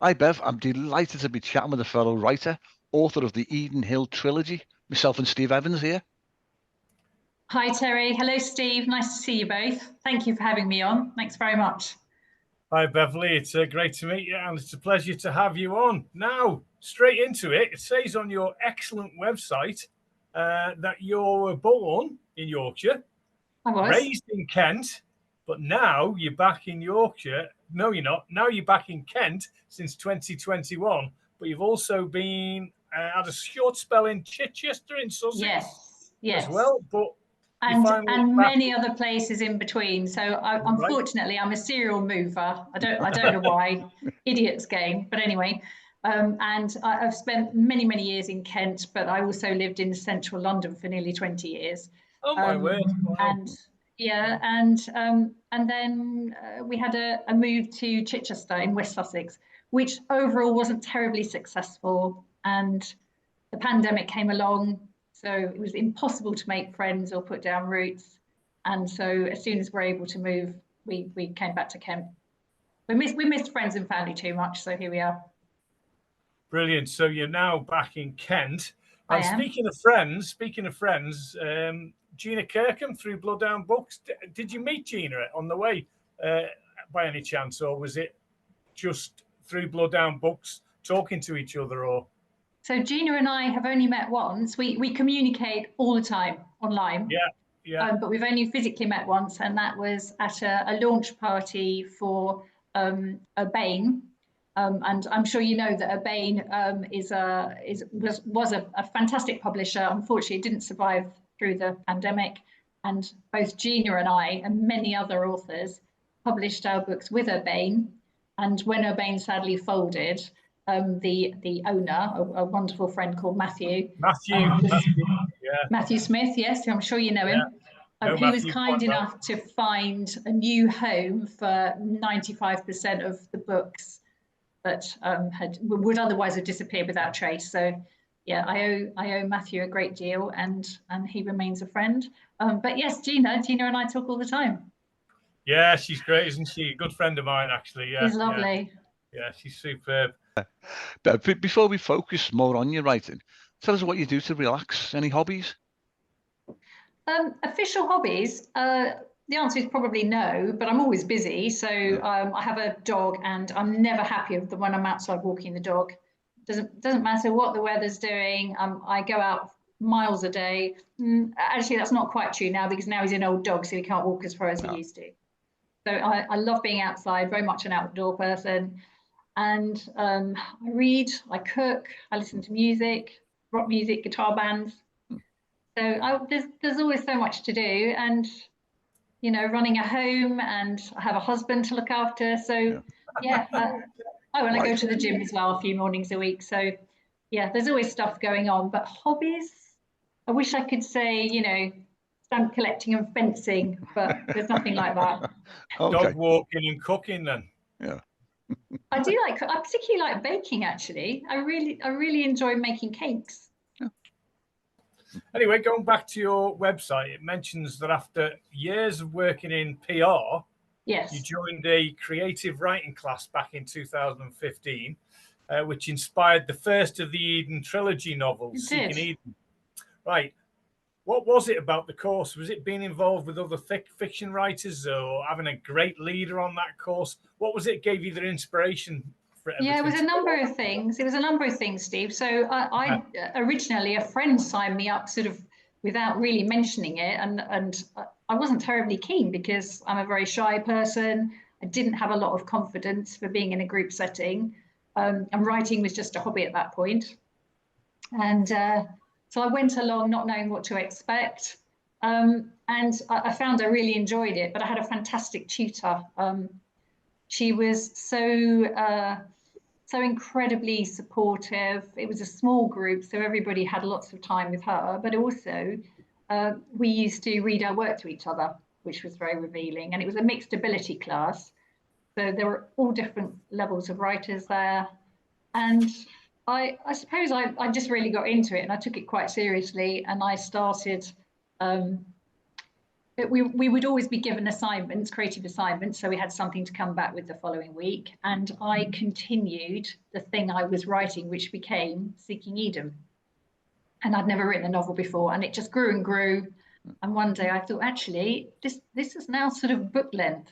Hi, Bev. I'm delighted to be chatting with a fellow writer, author of the Eden Hill Trilogy. Myself and Steve Evans here. Hi, Terry. Hello, Steve. Nice to see you both. Thank you for having me on. Thanks very much. Hi, Beverley. It's great to meet you, and it's a pleasure to have you on. Now, straight into it. It says on your excellent website that you were born in Yorkshire, I was. raised in Kent, but now you're back in Yorkshire. No, you're not. Now you're back in Kent since 2021, but you've also been had a short spell in Chichester in Sussex Yes. as well. But and many other places in between. So unfortunately, I'm a serial mover. I don't know why. Idiot's game. But anyway, and I've spent many years in Kent, but I also lived in central London for nearly 20 years. Oh my word! Wow. And yeah, and then we had a move to Chichester in West Sussex, which overall wasn't terribly successful. And the pandemic came along. So it was impossible to make friends or put down roots. And so as soon as we're able to move, we came back to Kent. We missed friends and family too much, so here we are. Brilliant. So you're now back in Kent. And speaking of friends, Gina Kirkham through Bloodhound Books. Did you meet Gina on the way by any chance, or was it just through Bloodhound Books talking to each other? Or so Gina and I have only met once. We communicate all the time online. Yeah. But we've only physically met once, and that was at a launch party for Urbane. And I'm sure you know that Urbane was a fantastic publisher. Unfortunately, it didn't survive through the pandemic. And both Gina and I and many other authors published our books with Urbane. And when Urbane sadly folded, the owner, a wonderful friend called Matthew Smith, yes, I'm sure you know him. He was kind enough to find a new home for 95% of the books that would otherwise have disappeared without trace. So yeah, I owe Matthew a great deal, and he remains a friend. But yes, Gina and I talk all the time. Yeah, she's great, isn't she? A good friend of mine, actually. Yeah, she's lovely. Yeah, she's superb. But before we focus more on your writing, tell us what you do to relax. Any hobbies? Official hobbies? The answer is probably no, but I'm always busy. So I have a dog, and I'm never happy when I'm outside walking the dog. Doesn't matter what the weather's doing. I go out miles a day. Actually, that's not quite true now, because now he's an old dog, so he can't walk as far as he used to. So I love being outside, very much an outdoor person. And I read, I cook, I listen to music, rock music, guitar bands. So there's always so much to do, and running a home, and I have a husband to look after. So and I go to the gym as well a few mornings a week. So yeah, there's always stuff going on. But hobbies, I wish I could say stamp collecting and fencing, but there's nothing like that. Okay. Dog walking and cooking then. Yeah. I particularly like baking, actually. I really enjoy making cakes. Anyway, going back to your website, it mentions that after years of working in PR, yes, you joined a creative writing class back in 2015, which inspired the first of the Eden Trilogy novels, Seeking Eden. Right. What was it about the course? Was it being involved with other fiction writers, or having a great leader on that course? What was it gave you the inspiration? Yeah, it was a number of things. Steve. So I originally, a friend signed me up sort of without really mentioning it. And I wasn't terribly keen, because I'm a very shy person. I didn't have a lot of confidence for being in a group setting. And writing was just a hobby at that point. And so I went along not knowing what to expect. And I found I really enjoyed it, but I had a fantastic tutor. She was so incredibly supportive. It was a small group, so everybody had lots of time with her, but also we used to read our work to each other, which was very revealing. And it was a mixed ability class. So there were all different levels of writers there. And I suppose I just really got into it, and I took it quite seriously. And I started we would always be given assignments, creative assignments, so we had something to come back with the following week. And I continued the thing I was writing, which became Seeking Eden. And I'd never written a novel before, and it just grew and grew. And one day I thought, actually, this is now sort of book length.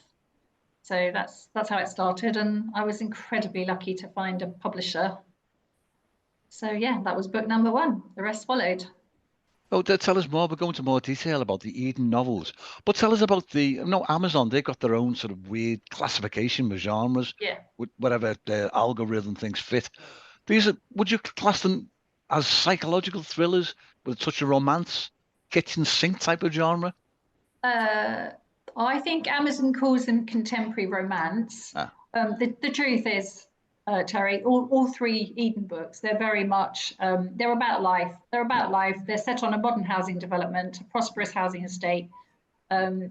So that's how it started, and I was incredibly lucky to find a publisher. So yeah, that was book number 1. The rest followed. Oh, tell us more. We'll go into more detail about the Eden novels. But tell us about Amazon. They've got their own sort of weird classification with genres. Yeah. Whatever their algorithm thinks fit. Would you class them as psychological thrillers with a touch of romance, kitchen sink type of genre? I think Amazon calls them contemporary romance. The truth is, Terry, all 3 Eden books, they're very much, they're about life. They're about life. They're set on a modern housing development, a prosperous housing estate. And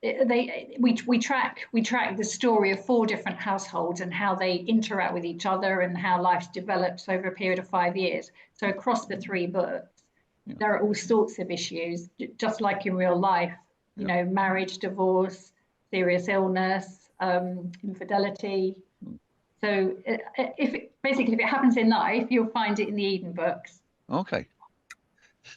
we track the story of 4 different households and how they interact with each other and how life develops over a period of 5 years. So across the 3 books, there are all sorts of issues, just like in real life, you know, marriage, divorce, serious illness, infidelity. So if it happens in life, you'll find it in the Eden books. Okay.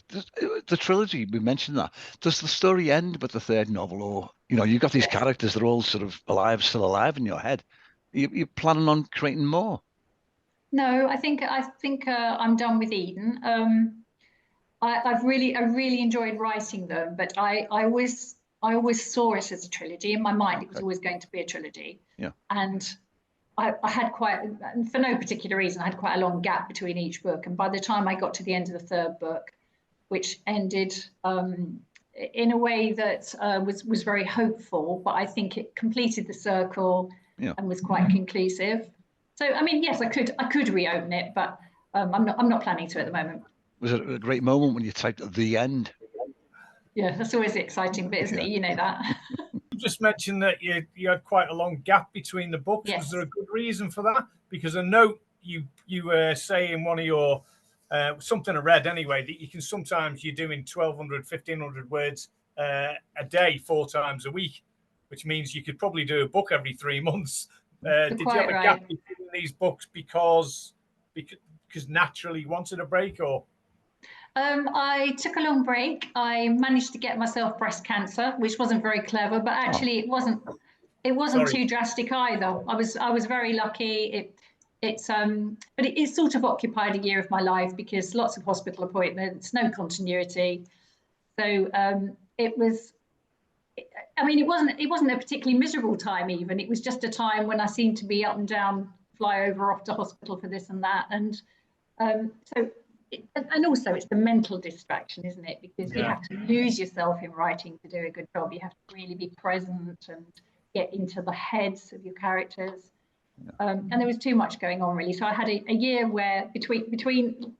The trilogy, we mentioned that. Does the story end with the 3rd novel, or you've got these characters that are all sort of still alive in your head? You're planning on creating more? No, I think I'm done with Eden. I really enjoyed writing them, but I always saw it as a trilogy in my mind. It was always going to be a trilogy. Yeah. And I had for no particular reason, I had quite a long gap between each book. And by the time I got to the end of the 3rd book, which ended in a way that was very hopeful, but I think it completed the circle and was quite conclusive. So I mean, yes, I could reopen it, but I'm not planning to at the moment. Was it a great moment when you typed the end? Yeah, that's always the exciting bit, isn't it? You know that. You just mentioned that you had quite a long gap between the books. Yes. Was there a good reason for that? Because I know you were saying in one of your something I read anyway, that you can sometimes you're doing 1,200, 1,500 words a day, 4 times a week, which means you could probably do a book every 3 months. Did you have a gap between these books because naturally you wanted a break, or? I took a long break. I managed to get myself breast cancer, which wasn't very clever, but actually it wasn't too drastic either. I was very lucky. But it sort of occupied a year of my life because lots of hospital appointments, no continuity. So it wasn't a particularly miserable time even. It was just a time when I seemed to be up and down, fly over off to hospital for this and that. And and also it's the mental distraction, isn't it? Because you have to lose yourself in writing to do a good job. You have to really be present and get into the heads of your characters. And there was too much going on really. So I had a year where between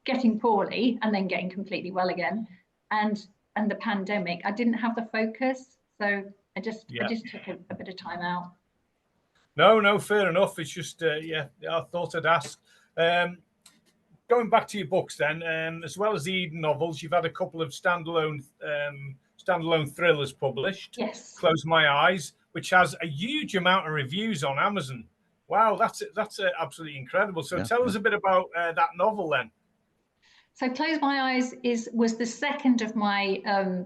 getting poorly and then getting completely well again and the pandemic, I didn't have the focus. So I just took a bit of time out. No, fair enough. It's just, I thought I'd ask. Going back to your books then, as well as the Eden novels, you've had a couple of standalone thrillers published. Yes. Close My Eyes, which has a huge amount of reviews on Amazon. Wow, that's absolutely incredible. So tell us a bit about that novel then. So Close My Eyes was the second of my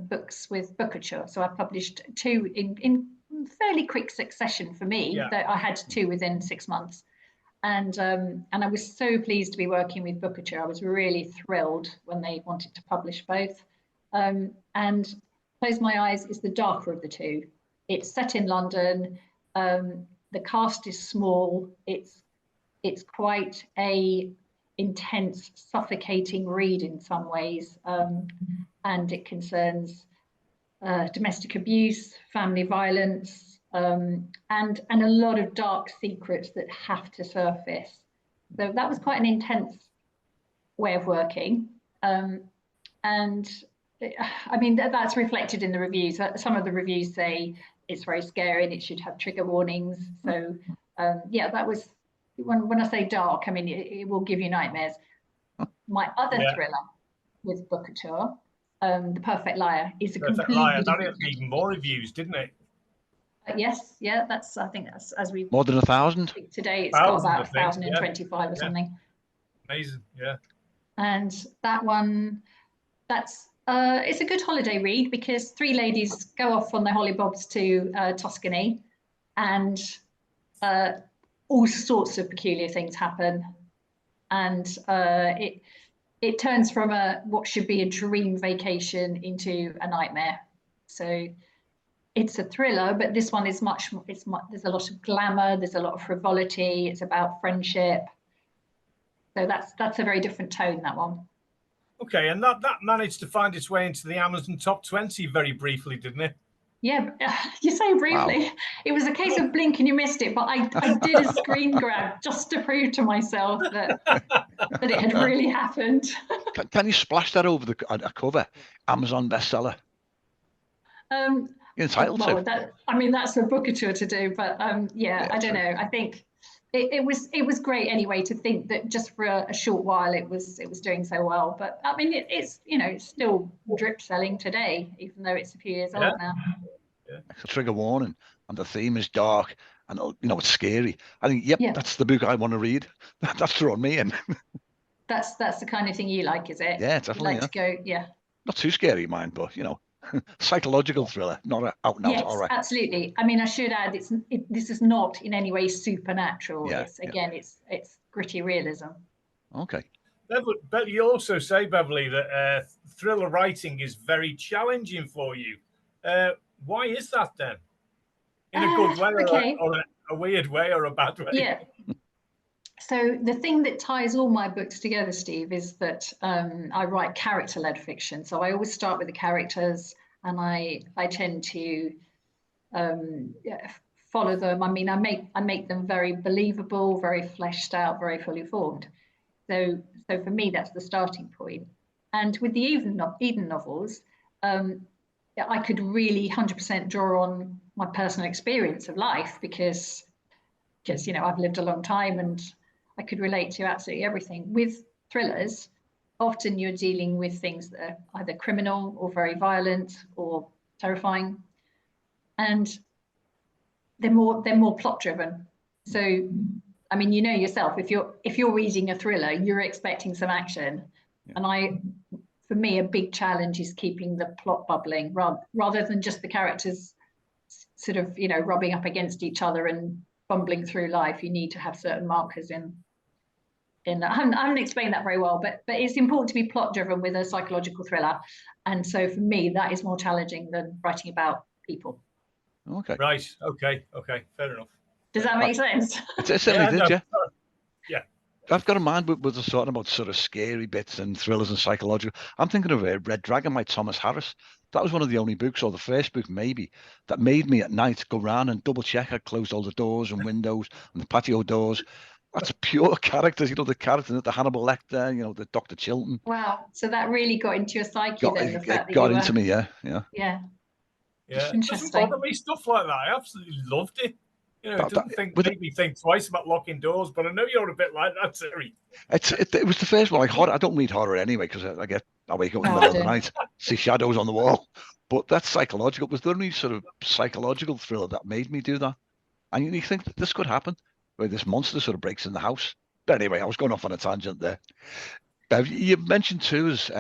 books with Bookerture. So I published 2 in fairly quick succession for me. That I had 2 within 6 months. And I was so pleased to be working with Bookerture. I was really thrilled when they wanted to publish both. And Close My Eyes is the darker of the 2. It's set in London. The cast is small. It's quite a intense, suffocating read in some ways, and it concerns domestic abuse, family violence. And a lot of dark secrets that have to surface. So that was quite an intense way of working. And I mean, that's reflected in the reviews. Some of the reviews say it's very scary and it should have trigger warnings. So that was, when I say dark, I mean, it will give you nightmares. My other thriller with Bookerture The Perfect Liar is a Perfect completely Liar. That different. had even more reviews, didn't it? Yes, yeah, I think that's, as we More than 1,000? today, it's got about 1,000, 1,025 or something. Amazing, yeah. And that one, it's a good holiday read because three ladies go off on their hollybobs to Tuscany, and all sorts of peculiar things happen. And it turns from what should be a dream vacation into a nightmare. So it's a thriller, but this one is there's a lot of glamour, there's a lot of frivolity, it's about friendship. So that's a very different tone, that one. Okay, and that managed to find its way into the Amazon top 20 very briefly, didn't it? Yeah, you say briefly. Wow. It was a case of blink and you missed it, but I did a screen grab just to prove to myself that it had really happened. Can you splash that over a cover? Amazon bestseller. You're entitled to. I mean, that's a book or two to do, but yeah, I don't know. I think it was great anyway to think that just for a short while it was doing so well. But I mean, it's it's still drip selling today, even though it's a few years old now. Yeah. It's a trigger warning, and the theme is dark, and it's scary. I think, that's the book I want to read. That's thrown me in. That's the kind of thing you like, is it? Yeah, definitely. You like to go, Not too scary, mine, but psychological thriller, not an out-and-out horror. Yes, absolutely. I mean, I should add, this is not in any way supernatural. Yeah, it's gritty realism. Okay. But you also say, Beverley, that thriller writing is very challenging for you. Why is that then? In a good way, or a weird way, or a bad way? Yeah. So the thing that ties all my books together, Steve, is that I write character-led fiction. So I always start with the characters, and I tend to follow them. I mean, I make them very believable, very fleshed out, very fully formed. So for me, that's the starting point. And with the Eden novels, I could really 100% draw on my personal experience of life because I've lived a long time and I could relate to absolutely everything. With thrillers, often you're dealing with things that are either criminal or very violent or terrifying, and they're more plot driven. So, I mean, yourself, if you're reading a thriller, you're expecting some action, and for me, a big challenge is keeping the plot bubbling rather than just the characters sort of rubbing up against each other and bumbling through life. You need to have certain markers in I haven't explained that very well, but it's important to be plot driven with a psychological thriller, and so for me that is more challenging than writing about people. Okay. Right. Okay. Fair enough. Does that make sense? It certainly did, yeah. Yeah. I've got a mind with us talking about sort of scary bits and thrillers and psychological. I'm thinking of Red Dragon by Thomas Harris. That was one of the only books, or the first book maybe, that made me at night go round and double check I'd closed all the doors and windows and the patio doors. That's pure characters, the characters, the Hannibal Lecter, the Dr. Chilton. Wow. So that really got into your psyche then, the fact that got into me, yeah. Yeah. It doesn't bother me, stuff like that. I absolutely loved it. It doesn't make me think twice about locking doors, but I know you're a bit like that, Terry. It was the first one. Like horror, I don't read horror anyway because I wake up in the middle of the night, see shadows on the wall. But that's psychological. It was the only sort of psychological thriller that made me do that. And you think that this could happen, where this monster sort of breaks in the house. But anyway, I was going off on a tangent there. You mentioned too as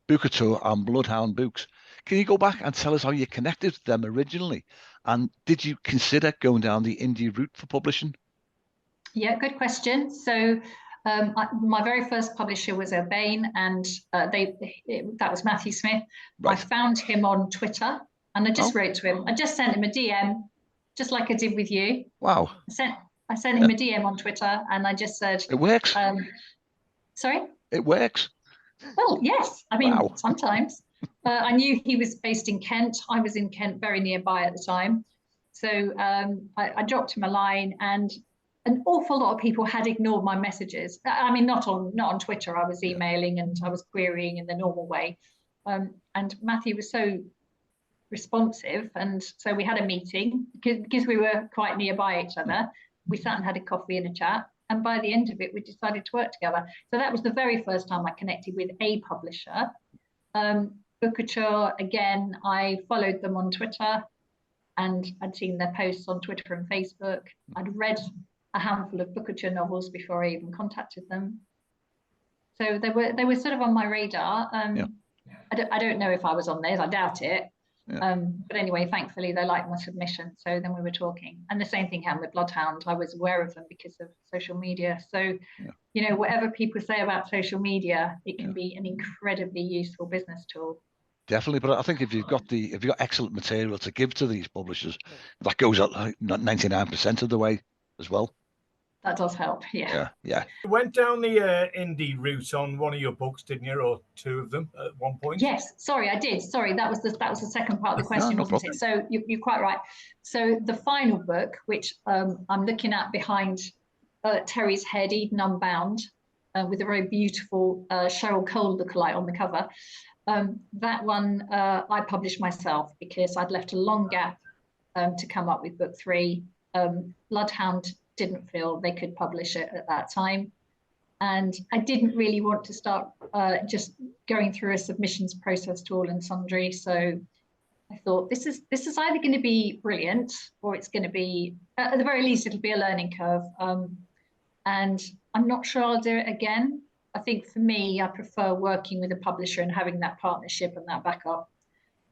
Book-O-Tour and Bloodhound Books. Can you go back and tell us how you connected with them originally? And did you consider going down the indie route for publishing? Yeah, good question. So my very first publisher was Urbane, and that was Matthew Smith. Right. I found him on Twitter, and I just wrote to him. I just sent him a DM, just like I did with you. Wow. I sent him a DM on Twitter, and I just said, it works. Sorry? It works. Well, yes. I mean, sometimes. I knew he was based in Kent. I was in Kent, very nearby at the time. So I dropped him a line, and an awful lot of people had ignored my messages. I mean, not on Twitter. I was emailing and I was querying in the normal way. And Matthew was so responsive. And so we had a meeting because we were quite nearby each other. We sat and had a coffee and a chat. And by the end of it, we decided to work together. So that was the very first time I connected with a publisher. Bookouture, again, I followed them on Twitter, and I'd seen their posts on Twitter and Facebook. I'd read a handful of Bookouture novels before I even contacted them. So they were sort of on my radar. I don't know if I was on theirs, I doubt it. But anyway, thankfully they liked my submission. So then we were talking. And the same thing happened with Bloodhound. I was aware of them because of social media. So, you know, whatever people say about social media, it can be an incredibly useful business tool. Definitely, but I think if you've got excellent material to give to these publishers, that goes up like 99% of the way as well. That does help, yeah. You went down the indie route on one of your books, didn't you, or two of them at one point? Yes, sorry, I did. Sorry, that was the second part of the question, wasn't it? So you're quite right. So the final book, which I'm looking at behind Terry's head, Eden Unbound, with a very beautiful Cheryl Cole lookalike on the cover. That one I published myself because I'd left a long gap to come up with book 3. Bloodhound didn't feel they could publish it at that time. And I didn't really want to start just going through a submissions process to all and sundry. So I thought this is either going to be brilliant, or it's going to be, at the very least, it'll be a learning curve. And I'm not sure I'll do it again. I think for me, I prefer working with a publisher and having that partnership and that backup.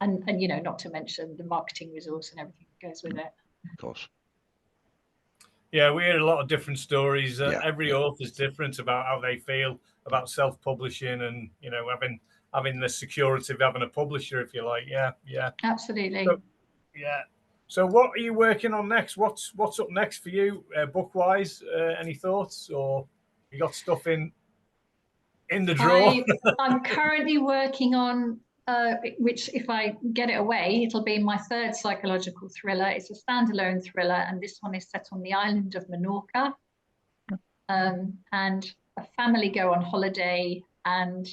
And you know, not to mention the marketing resource and everything that goes with it. Of course. Yeah, we hear a lot of different stories. Every author's different about how they feel about self-publishing, and you know, having the security of having a publisher, if you like. Yeah. Absolutely. So what are you working on next? What's up next for you, book-wise? Any thoughts, or you got stuff in the drawer? I'm currently working on, which if I get it away, it'll be my 3rd psychological thriller. It's a standalone thriller, and this one is set on the island of Menorca. And a family go on holiday, and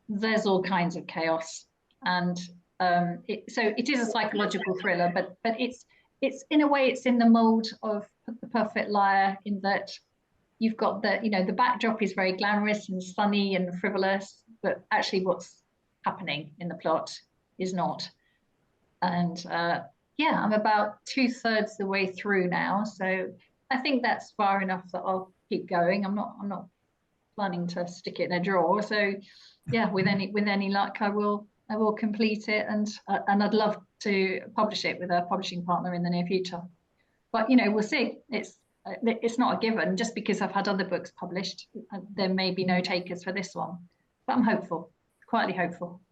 there's all kinds of chaos. And so it is a psychological thriller, but it's in a way, it's in the mold of The Perfect Liar, in that you've got the backdrop is very glamorous and sunny and frivolous, but actually what's happening in the plot is not. And I'm about 2/3 the way through now, so I think that's far enough that I'll keep going. I'm not planning to stick it in a drawer. So yeah, with any luck, I will complete it, and I'd love to publish it with a publishing partner in the near future. But you know, we'll see. It's not a given. Just because I've had other books published, there may be no takers for this one. But I'm hopeful, quietly hopeful.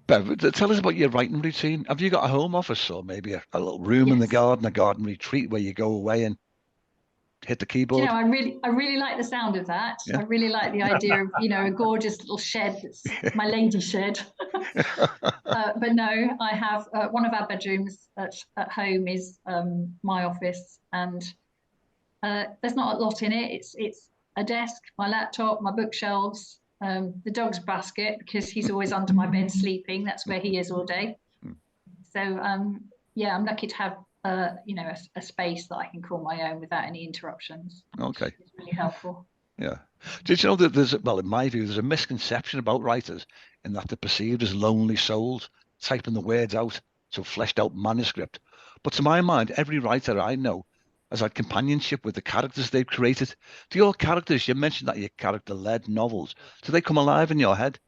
Bev, tell us about your writing routine. Have you got a home office, or maybe a little room in the garden, a garden retreat where you go away and hit the keyboard? You know, I really like the sound of that. I really like the idea of, you know, a gorgeous little shed that's my lady shed. But no, I have one of our bedrooms at home is my office, and there's not a lot in it. It's a desk, my laptop, my bookshelves, the dog's basket, because he's always under my bed sleeping. That's where he is all day. So yeah, I'm lucky to have you know, a space that I can call my own without any interruptions. Okay. It's really helpful. Yeah. Did you know that well, in my view, there's a misconception about writers in that they're perceived as lonely souls, typing the words out, so fleshed out manuscript. But to my mind, every writer I know has had companionship with the characters they've created. Do your characters, you mentioned that your character-led novels, do they come alive in your head?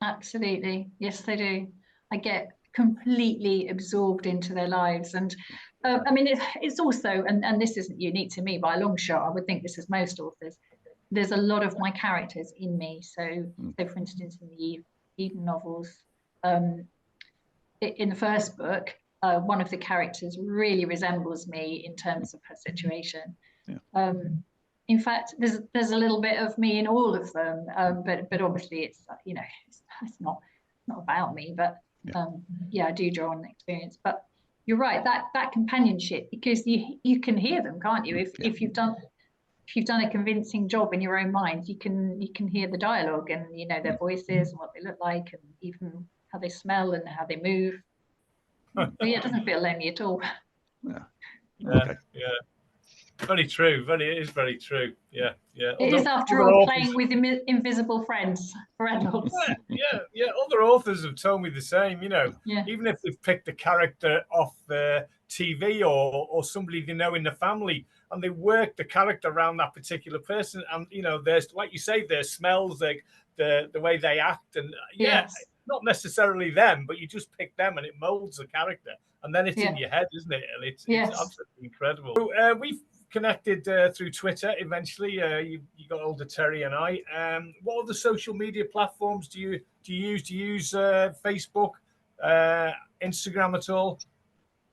Absolutely. Yes, they do. I get completely absorbed into their lives. And I mean, it's also, and this isn't unique to me by a long shot, I would think this is most authors, there's a lot of my characters in me. So for instance, in the Eden novels, in the first book, one of the characters really resembles me in terms of her situation. In fact, there's a little bit of me in all of them, but obviously it's, you know, it's not about me, but I do draw on experience. But you're right, that companionship, because you can hear them, can't you? If you've done a convincing job in your own mind, you can hear the dialogue, and you know their voices and what they look like, and even how they smell and how they move. So yeah, it doesn't feel lonely at all. Yeah. Okay. Very true. It is very true. Yeah, yeah. It is, after all, playing with invisible friends for adults. Yeah. Other authors have told me the same. You know, yeah. Even if they've picked a character off TV or somebody they know in the family, and they work the character around that particular person, and there's, like you say, their smells, like the way they act, and yes. not necessarily them, but you just pick them, and it molds the character, and then it's in your head, isn't it? And it's absolutely incredible. So, we've connected through Twitter. Eventually, you got older, Terry and I. What other social media platforms do you use? Do you use Facebook, Instagram at all?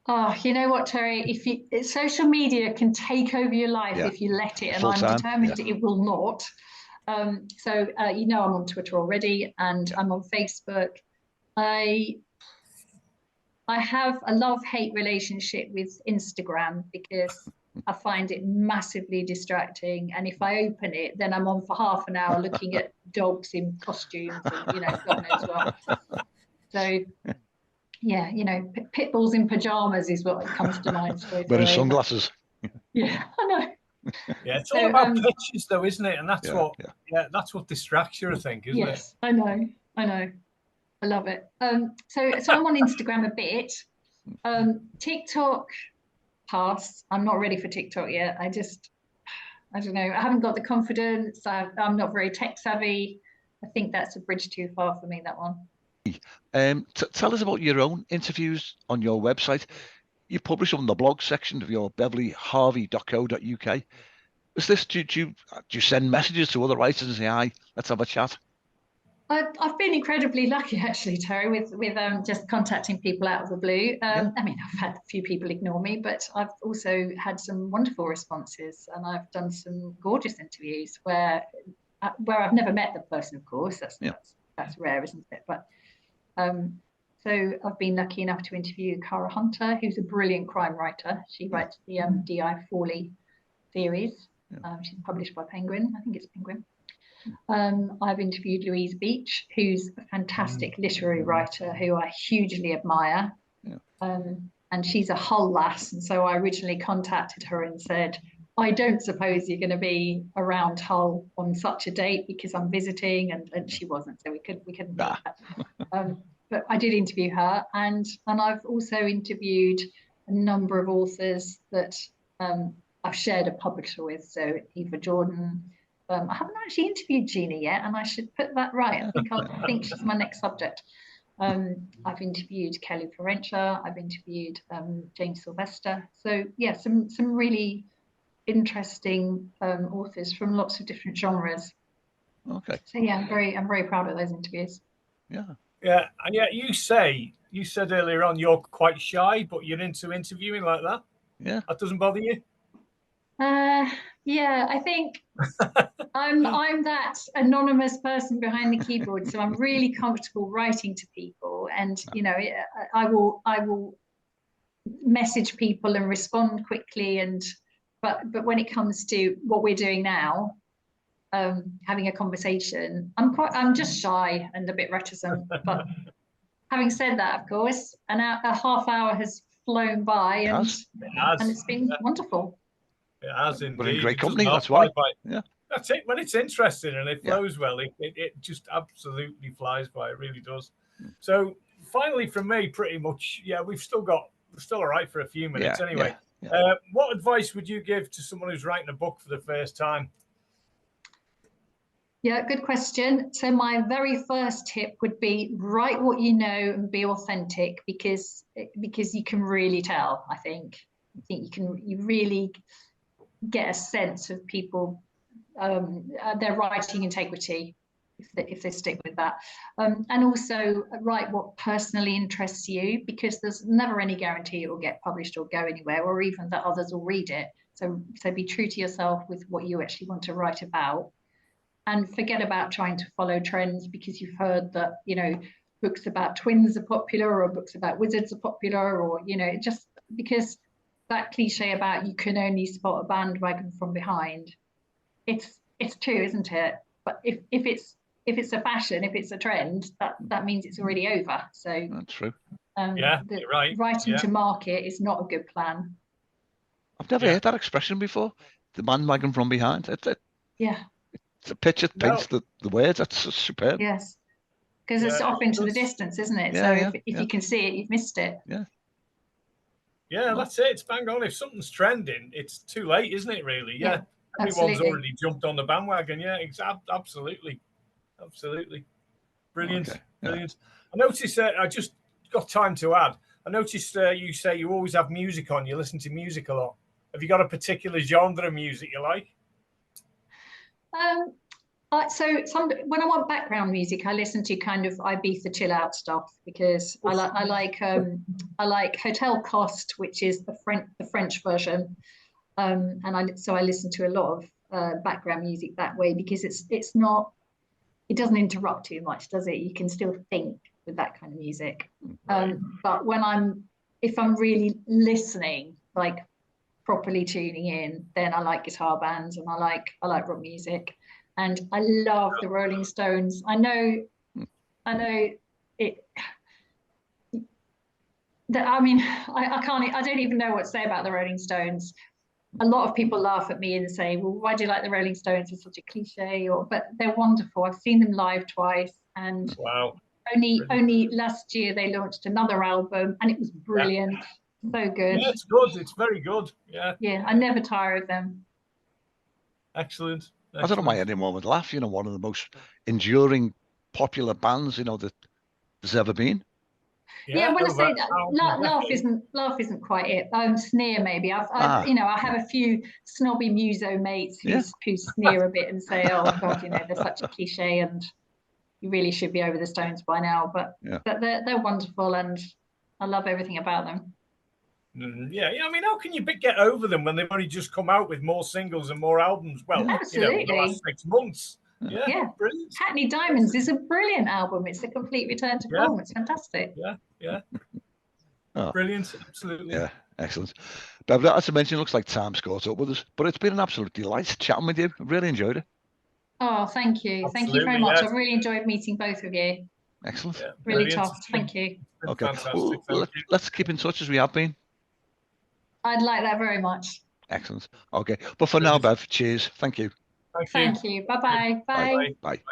Oh, you know what, Terry? Social media can take over your life if you let it, and I'm determined it will not. So I'm on Twitter already, and I'm on Facebook. I have a love-hate relationship with Instagram because I find it massively distracting, and if I open it, then I'm on for half an hour looking at dogs in costumes, and God knows what. So yeah, pit bulls in pajamas is what comes to mind straight away. Wearing sunglasses. Yeah, I know. Yeah, it's all about pictures, though, isn't it? And that's that's what distracts you, I think, isn't it? Yes, I know. I love it. So I'm on Instagram a bit. TikTok, pass. I'm not ready for TikTok yet. I don't know. I haven't got the confidence. I'm not very tech savvy. I think that's a bridge too far for me, that one. Tell us about your own interviews on your website. You publish on the blog section of your beverleyharvey.co.uk. Is this, do you send messages to other writers and say, hi, let's have a chat? I've been incredibly lucky, actually, Terry, with just contacting people out of the blue. I mean, I've had a few people ignore me, but I've also had some wonderful responses, and I've done some gorgeous interviews where I've never met the person, of course. That's rare, isn't it? But so I've been lucky enough to interview Cara Hunter, who's a brilliant crime writer. She writes the D.I. Fawley series. She's published by Penguin. I think it's Penguin. I've interviewed Louise Beach, who's a fantastic literary writer who I hugely admire. And she's a Hull lass. And so I originally contacted her and said, I don't suppose you're going to be around Hull on such a date because I'm visiting, and she wasn't, so we couldn't do that. But I did interview her, and I've also interviewed a number of authors that I've shared a publisher with. So Eva Jordan. I haven't actually interviewed Gina yet, and I should put that right. I think she's my next subject. I've interviewed Kelly Florentia. I've interviewed James Sylvester. So yeah, some really interesting authors from lots of different genres. Okay. So yeah, I'm very proud of those interviews. Yeah. And yet you said earlier on you're quite shy, but you're into interviewing like that. Yeah. That doesn't bother you? Yeah, I think I'm that anonymous person behind the keyboard, so I'm really comfortable writing to people, and I will message people and respond quickly, but when it comes to what we're doing now, having a conversation, I'm just shy and a bit reticent. But having said that, of course, a half hour has flown by, and it's been wonderful. It has indeed. But in great company, that's why. Yeah. That's it. When it's interesting and it flows well, it just absolutely flies by. It really does. So finally, from me, pretty much, we're still all right for a few minutes anyway. What advice would you give to someone who's writing a book for the first time? Yeah, good question. So my very first tip would be write what you know and be authentic, because you can really tell. I think you really get a sense of people, their writing integrity, if they stick with that, and also write what personally interests you, because there's never any guarantee it will get published or go anywhere, or even that others will read it. So be true to yourself with what you actually want to write about, and forget about trying to follow trends because you've heard that books about twins are popular, or books about wizards are popular, or just because that cliche about you can only spot a bandwagon from behind, it's true, isn't it? But if it's a fashion, if it's a trend, that means it's already over. So that's true. You're right. Writing to market is not a good plan. I've never heard that expression before. The bandwagon from behind. It's a picture that paints the words. That's superb. Yes, because it's off into the distance, isn't it? So if you can see it, you've missed it. Yeah. Yeah, that's it. It's bang on. If something's trending, it's too late, isn't it? Really? Yeah. Everyone's already jumped on the bandwagon. Yeah, absolutely. Brilliant. Okay. Brilliant. I noticed I just got time to add. I noticed you say you always have music on. You listen to music a lot. Have you got a particular genre of music you like? So when I want background music, I listen to kind of Ibiza chill out stuff, because I like Hotel Cost, which is the French version, and I listen to a lot of background music that way, because it doesn't interrupt too much, does it? You can still think with that kind of music. Right. But if I'm really listening, like properly tuning in, then I like guitar bands, and I like rock music, and I love the Rolling Stones. I know it. I mean, I don't even know what to say about the Rolling Stones. A lot of people laugh at me and say, well, why do you like the Rolling Stones? It's such a cliche, but they're wonderful. I've seen them live twice, and only last year they launched another album, and it was brilliant. So good. Yeah, it's good. It's very good. Yeah. Yeah, I never tire of them. Excellent. I don't know why anyone would laugh. One of the most enduring, popular bands, that there's ever been. Yeah, when I say that, laugh isn't quite it. Sneer maybe. I have a few snobby muso mates who sneer a bit and say, "Oh God, they're such a cliche, and you really should be over the Stones by now." But they're wonderful, and I love everything about them. Yeah. I mean, how can you get over them when they've only just come out with more singles and more albums? Well, absolutely. The last 6 months. Yeah. Brilliant. Hackney Diamonds is a brilliant album. It's a complete return to form. It's fantastic. Yeah. Brilliant. Absolutely. Yeah, excellent. But as I mentioned, it looks like time's caught up with us, but it's been an absolute delight chatting with you. I've really enjoyed it. Oh, thank you. Absolutely, thank you very much. I've really enjoyed meeting both of you. Excellent. Yeah, really tough. Thank you. Okay. Fantastic. Well, let's keep in touch as we have been. I'd like that very much. Excellent. Okay. But for now, Bev, cheers. Thank you. Thank you. Bye-bye. Bye. Bye.